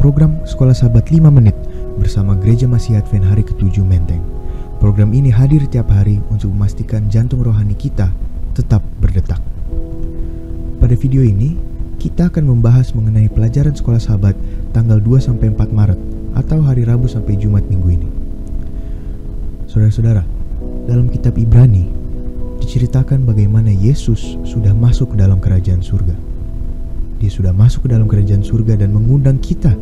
program Sekolah Sahabat 5 Menit bersama Gereja Masih Advent Hari ke-7 Menteng. Program ini hadir tiap hari untuk memastikan jantung rohani kita tetap berdetak. Pada video ini, kita akan membahas mengenai pelajaran Sekolah Sahabat tanggal 2-4 Maret atau hari Rabu sampai Jumat minggu ini. Saudara-saudara, dalam kitab Ibrani diceritakan bagaimana Yesus sudah masuk ke dalam kerajaan surga. Dia sudah masuk ke dalam kerajaan surga dan mengundang kita,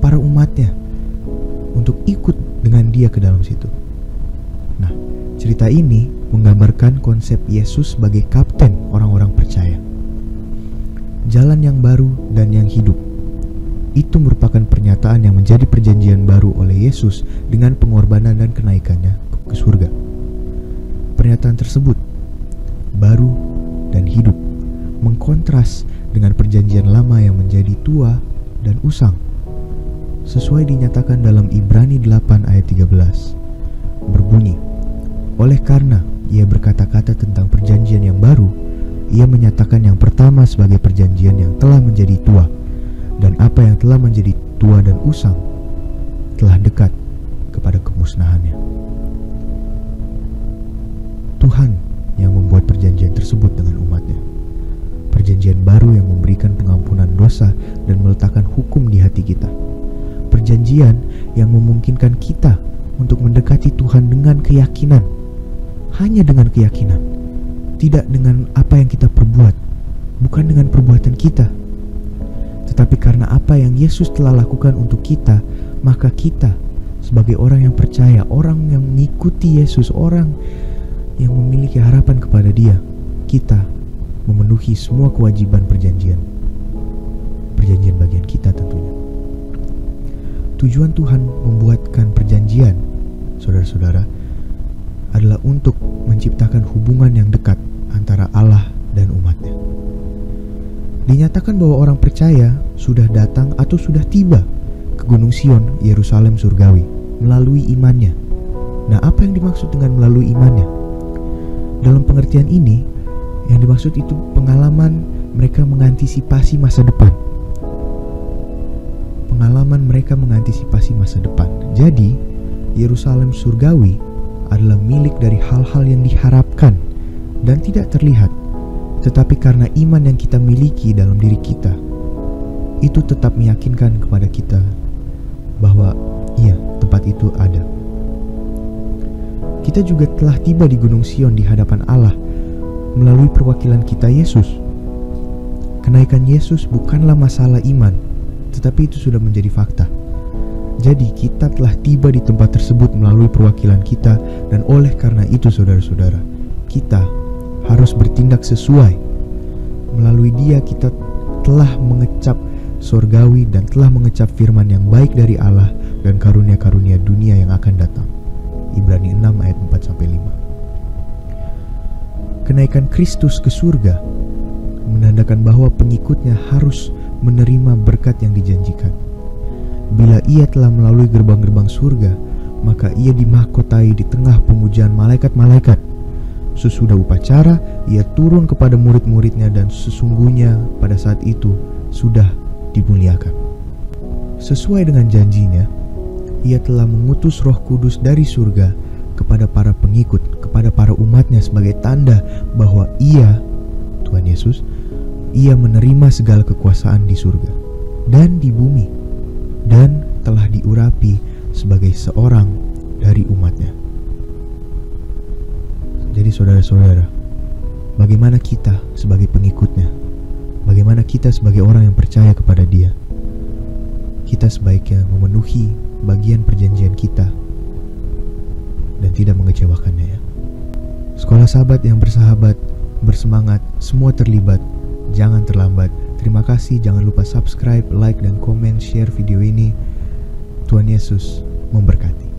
para umatnya, untuk ikut dengan dia ke dalam situ. Nah, cerita ini menggambarkan konsep Yesus sebagai kapten orang-orang percaya. Jalan yang baru dan yang hidup. Itu merupakan pernyataan yang menjadi perjanjian baru oleh Yesus dengan pengorbanan dan kenaikannya ke surga. Pernyataan tersebut, baru dan hidup, mengkontras dengan perjanjian lama yang menjadi tua dan usang, sesuai dinyatakan dalam Ibrani 8 ayat 13. Berbunyi, oleh karena ia berkata-kata tentang perjanjian yang baru, ia menyatakan yang pertama sebagai perjanjian yang telah menjadi tua, dan apa yang telah menjadi tua dan usang telah dekat kepada kemusnahannya. Tuhan yang membuat perjanjian tersebut dengan umatnya. Perjanjian baru yang memberikan pengampunan dosa dan meletakkan hukum di hati kita. Perjanjian yang memungkinkan kita untuk mendekati Tuhan dengan keyakinan. Hanya dengan keyakinan. Tidak dengan apa yang kita perbuat. Bukan dengan perbuatan kita. Tetapi karena apa yang Yesus telah lakukan untuk kita, maka kita sebagai orang yang percaya, orang yang mengikuti Yesus, orang yang memiliki harapan kepada Dia, kita memenuhi semua kewajiban perjanjian bagian kita tentunya. Tujuan Tuhan membuatkan perjanjian, saudara-saudara, adalah untuk menciptakan hubungan yang dekat antara Allah dan umatnya. Dinyatakan bahwa orang percaya sudah datang atau sudah tiba ke Gunung Sion, Yerusalem surgawi, melalui imannya. Nah, apa yang dimaksud dengan melalui imannya? Dalam pengertian ini, yang dimaksud itu pengalaman mereka mengantisipasi masa depan. Pengalaman mereka mengantisipasi masa depan. Jadi, Yerusalem surgawi adalah milik dari hal-hal yang diharapkan dan tidak terlihat. Tetapi karena iman yang kita miliki dalam diri kita, itu tetap meyakinkan kepada kita bahwa iya, tempat itu ada. Kita juga telah tiba di Gunung Sion di hadapan Allah melalui perwakilan kita, Yesus. Kenaikan Yesus bukanlah masalah iman, tetapi itu sudah menjadi fakta. Jadi kita telah tiba di tempat tersebut melalui perwakilan kita, dan oleh karena itu saudara-saudara, kita harus bertindak sesuai. Melalui Dia kita telah mengecap surgawi dan telah mengecap firman yang baik dari Allah dan karunia-karunia dunia yang akan datang. Ibrani 6 ayat 4-5. Kenaikan Kristus ke surga menandakan bahwa pengikutnya harus menerima berkat yang dijanjikan. Bila ia telah melalui gerbang-gerbang surga, maka ia dimahkotai di tengah pemujaan malaikat-malaikat. Sesudah upacara, ia turun kepada murid-muridnya dan sesungguhnya pada saat itu sudah dimuliakan. Sesuai dengan janjinya, ia telah mengutus Roh Kudus dari surga kepada para pengikut, kepada para umatnya sebagai tanda bahwa Ia, Tuhan Yesus, Ia menerima segala kekuasaan di surga dan di bumi, dan telah diurapi sebagai seorang dari umatnya. Jadi saudara-saudara, bagaimana kita sebagai pengikutnya? Bagaimana kita sebagai orang yang percaya kepada Dia? Kita sebaiknya memenuhi bagian perjanjian kita dan tidak mengecewakannya, ya. Sekolah Sahabat yang bersahabat, bersemangat, semua terlibat, jangan terlambat. Terima kasih, jangan lupa subscribe, like, dan komen, share video ini. Tuhan Yesus memberkati.